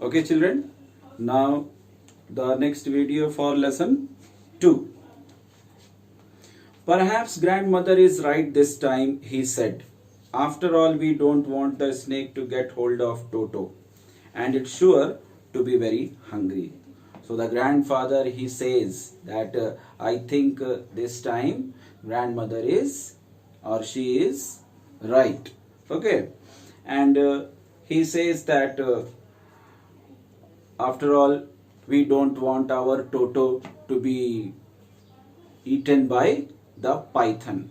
Okay, children. Now the next video for lesson 2. Perhaps grandmother is right this time, he said. After all, we don't want the snake to get hold of Toto, and it's sure to be very hungry. So the grandfather, he says that I think this time grandmother is or she is right. Okay, and he says that after all, we don't want our Toto to be eaten by the python,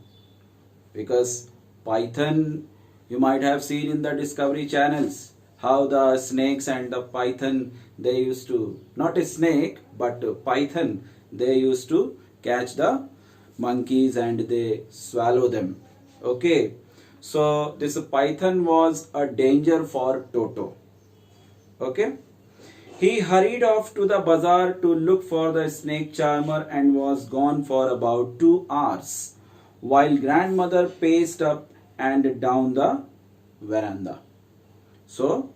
because python, you might have seen in the Discovery channels how the snakes and the python, they used to, not a snake but a python, they used to catch the monkeys and they swallow them. Okay, so this python was a danger for Toto. Okay, he hurried off to the bazaar to look for the snake charmer and was gone for about 2 hours, while grandmother paced up and down the veranda. So,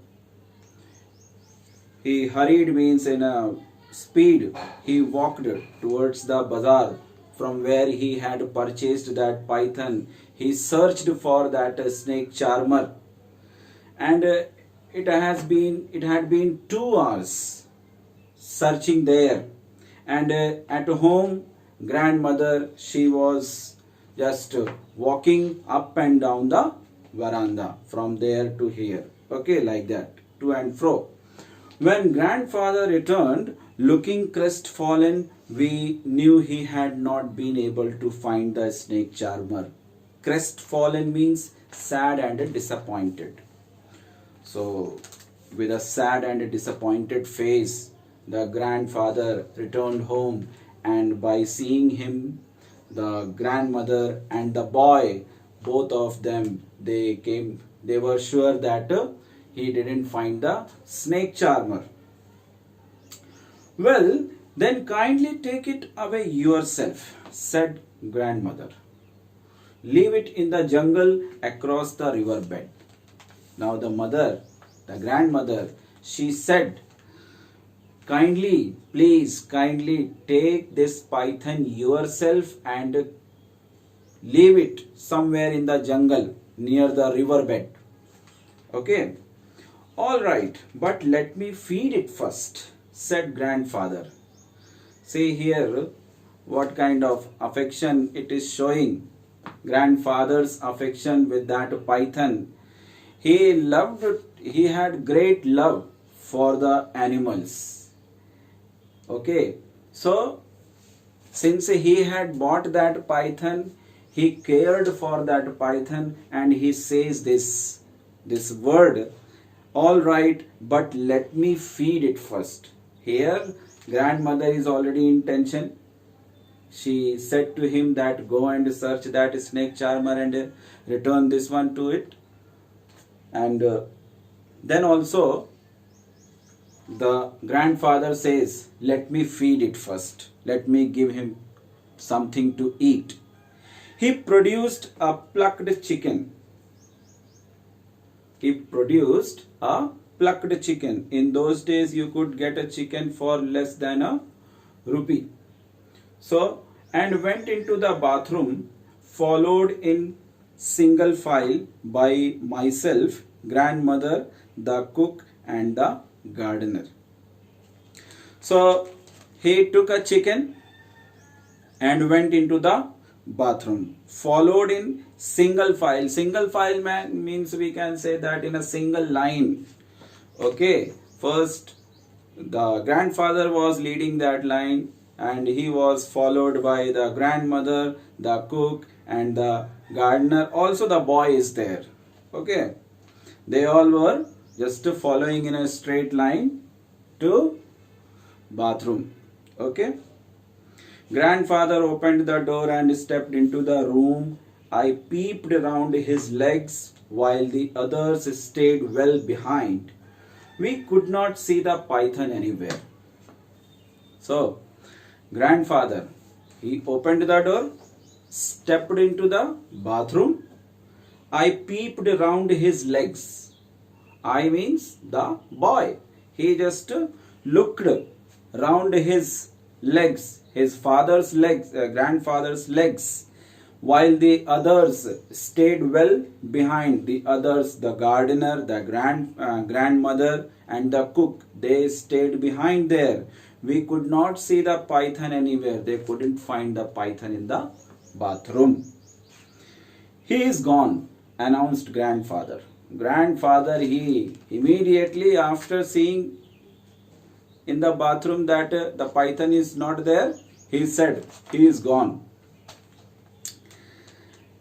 he hurried means in a speed. He walked towards the bazaar from where he had purchased that python. He searched for that snake charmer, and it had been 2 hours searching there, and at home grandmother, she was just walking up and down the veranda from there to here, okay, like that, to and fro. When grandfather returned looking crestfallen, we knew he had not been able to find the snake charmer. Crestfallen means sad and disappointed. So, with a sad and disappointed face, the grandfather returned home, and by seeing him, the grandmother and the boy, both of them, they were sure that he didn't find the snake charmer. Well, then kindly take it away yourself, said grandmother. Leave it in the jungle across the riverbed. Now the grandmother, she said, kindly, please, kindly take this python yourself and leave it somewhere in the jungle near the riverbed. Okay. All right, but let me feed it first, said grandfather. See here what kind of affection it is showing. Grandfather's affection with that python. He had great love for the animals. Okay, so since he had bought that python, he cared for that python, and he says this word, all right, but let me feed it first. Here, grandmother is already in tension. She said to him that go and search that snake charmer and return this one to it. And then also the grandfather says, let me feed it first. Let me give him something to eat. He produced a plucked chicken. He produced a plucked chicken. In those days, you could get a chicken for less than a rupee. So, and went into the bathroom, followed in single file by myself, grandmother, the cook, and the gardener. So, he took a chicken and went into the bathroom, followed in single file. Single file means we can say that in a single line. Okay, first the grandfather was leading that line, and he was followed by the grandmother, the cook, and the gardener. Also the boy is there. Okay, they all were just following in a straight line to bathroom. Okay, grandfather opened the door and stepped into the room. I peeped around his legs while the others stayed well behind. We could not see the python anywhere. So, grandfather, he opened the door, stepped into the bathroom. I peeped around his legs. I means the boy. He just looked round his legs, his father's legs, grandfather's legs, while the others stayed well behind. The others, the gardener, the grandmother and the cook, they stayed behind there. We could not see the python anywhere. They couldn't find the python in the bathroom. He is gone, announced grandfather. Grandfather, he immediately after seeing in the bathroom that the python is not there, he said, he is gone.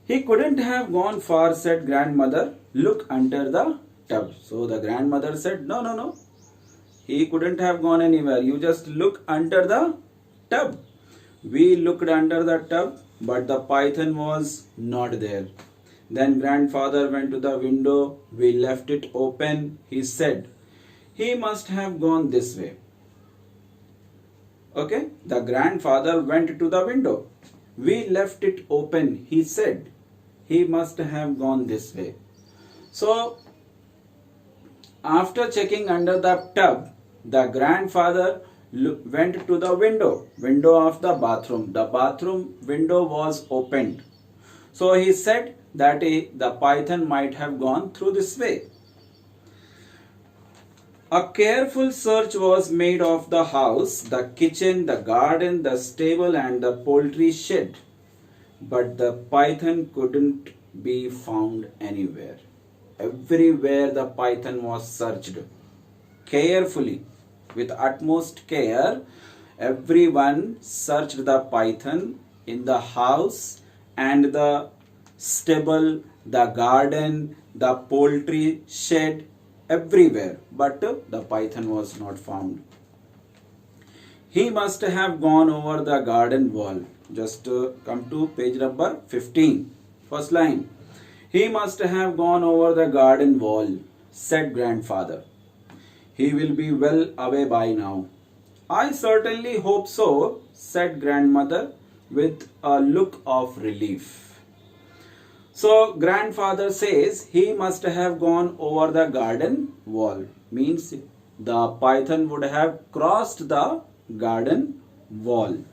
He couldn't have gone far, said grandmother. Look under the tub. So the grandmother said, no, no, no. He couldn't have gone anywhere. You just look under the tub. We looked under the tub, but the python was not there. Then grandfather went to the window. We left it open. He said, he must have gone this way. Okay, the grandfather went to the window. We left it open. He said, he must have gone this way. So, after checking under the tub, the grandfather went to the window of the bathroom. The bathroom window was opened. So, he said that the python might have gone through this way. A careful search was made of the house, the kitchen, the garden, the stable and the poultry shed. But the python couldn't be found anywhere. Everywhere the python was searched. Carefully, with utmost care, everyone searched the python in the house and the stable, the garden, the poultry shed, everywhere, but the python was not found. He must have gone over the garden wall. Just come to page number 15. First line. He must have gone over the garden wall, said grandfather. He will be well away by now. I certainly hope so, said grandmother with a look of relief. So grandfather says he must have gone over the garden wall. Means the python would have crossed the garden wall.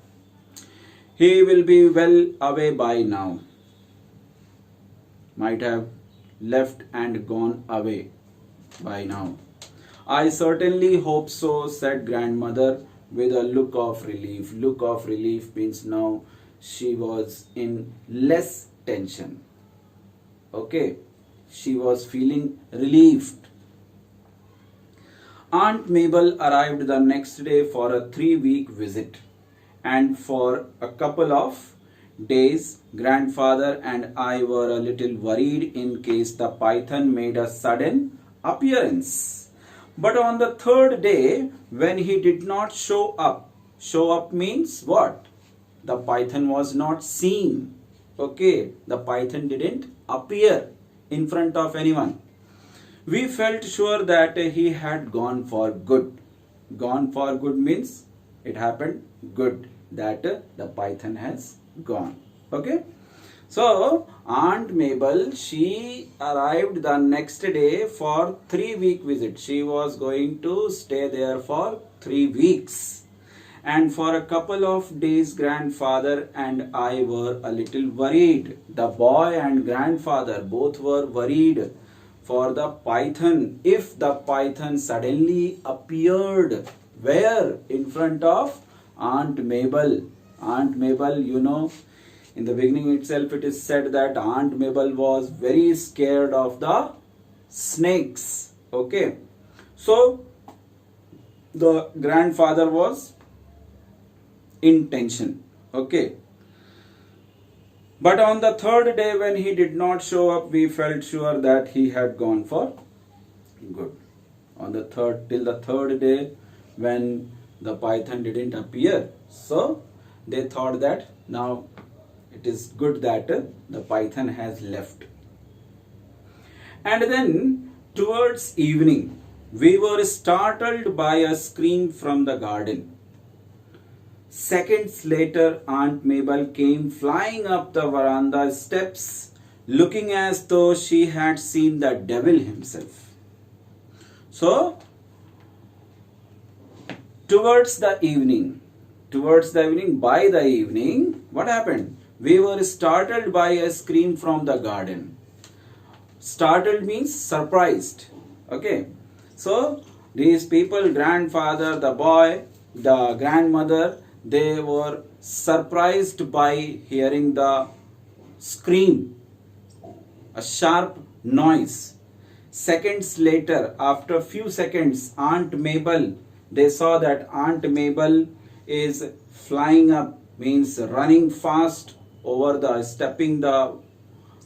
He will be well away by now. Might have left and gone away by now. I certainly hope so, said grandmother with a look of relief. Look of relief means now she was in less tension. Okay, she was feeling relieved. Aunt Mabel arrived the next day for a 3-week visit, and for a couple of days grandfather and I were a little worried in case the python made a sudden appearance. But on the 3rd day, when he did not show up means what? The python was not seen. Okay, the python didn't appear in front of anyone. We felt sure that he had gone for good. Gone for good means it happened good, that the python has gone. Okay. So, Aunt Mabel, she arrived the next day for 3-week visit. She was going to stay there for 3 weeks. And for a couple of days, grandfather and I were a little worried. The boy and grandfather both were worried for the python. If the python suddenly appeared, where? In front of Aunt Mabel. Aunt Mabel, you know, in the beginning itself it is said that Aunt Mabel was very scared of the snakes. Okay. So, the grandfather was in tension. Okay. But on the 3rd day when he did not show up, we felt sure that he had gone for good. On the 3rd, till the 3rd day when the python didn't appear. So they thought that now it is good that the python has left. And then towards evening, we were startled by a scream from the garden. Seconds later, Aunt Mabel came flying up the veranda steps, looking as though she had seen the devil himself. So, Towards the evening, by the evening, what happened? We were startled by a scream from the garden. Startled means surprised. Okay. So these people, grandfather, the boy, the grandmother, they were surprised by hearing the scream, a sharp noise. Seconds later, after a few seconds, Aunt Mabel, they saw that Aunt Mabel is flying up, means running fast over the, stepping the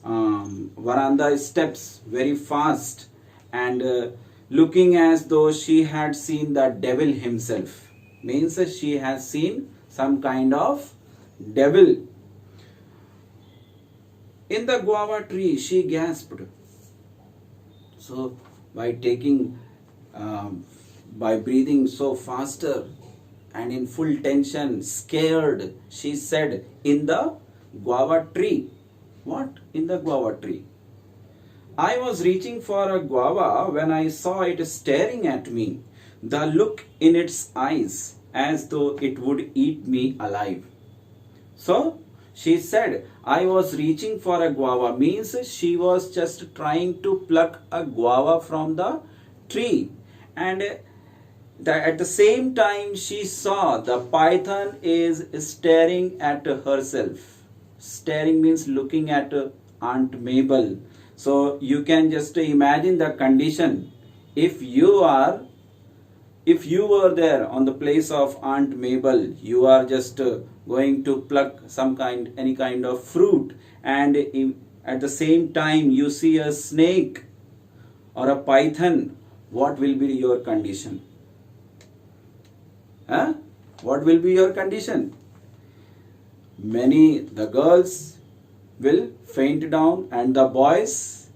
veranda steps very fast, and looking as though she had seen the devil himself, means she has seen some kind of devil. In the guava tree, she gasped. So by taking, by breathing so faster and in full tension, scared, she said, in the guava tree. What? In the guava tree. I was reaching for a guava when I saw it staring at me, the look in its eyes as though it would eat me alive. So she said, I was reaching for a guava, means she was just trying to pluck a guava from the tree. And at the same time, she saw the python is staring at herself. Staring means looking at Aunt Mabel. So you can just imagine the condition. If you were there on the place of Aunt Mabel, you are just going to pluck any kind of fruit, and at the same time you see a snake or a python, what will be your condition? Huh? What will be your condition? The girls will faint down, and the boys,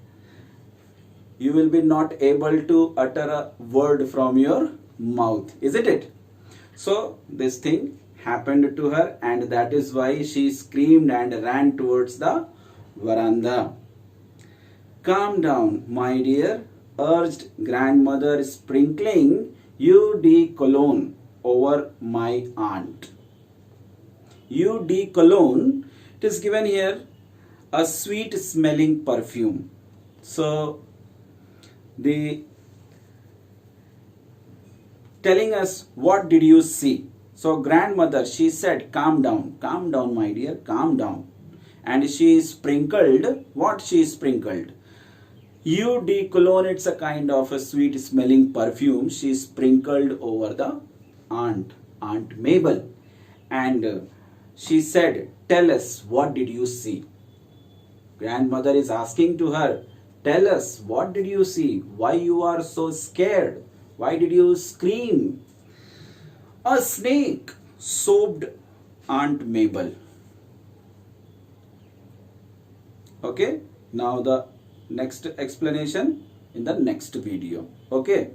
you will be not able to utter a word from your mouth, isn't it? So this thing happened to her, and that is why she screamed and ran towards the veranda. Calm down, my dear, urged grandmother, sprinkling eau de cologne over my aunt. Eau de cologne, it is given here a sweet smelling perfume. So the telling us, what did you see? So grandmother, she said, calm down, my dear, calm down. And she sprinkled, what she sprinkled? Eau de cologne, it's a kind of a sweet smelling perfume. She sprinkled over the Aunt Mabel. And she said, tell us, what did you see? Grandmother is asking to her, tell us, what did you see? Why you are so scared? Why did you scream? A snake, sobbed Aunt Mabel. Okay, now the next explanation in the next video. Okay.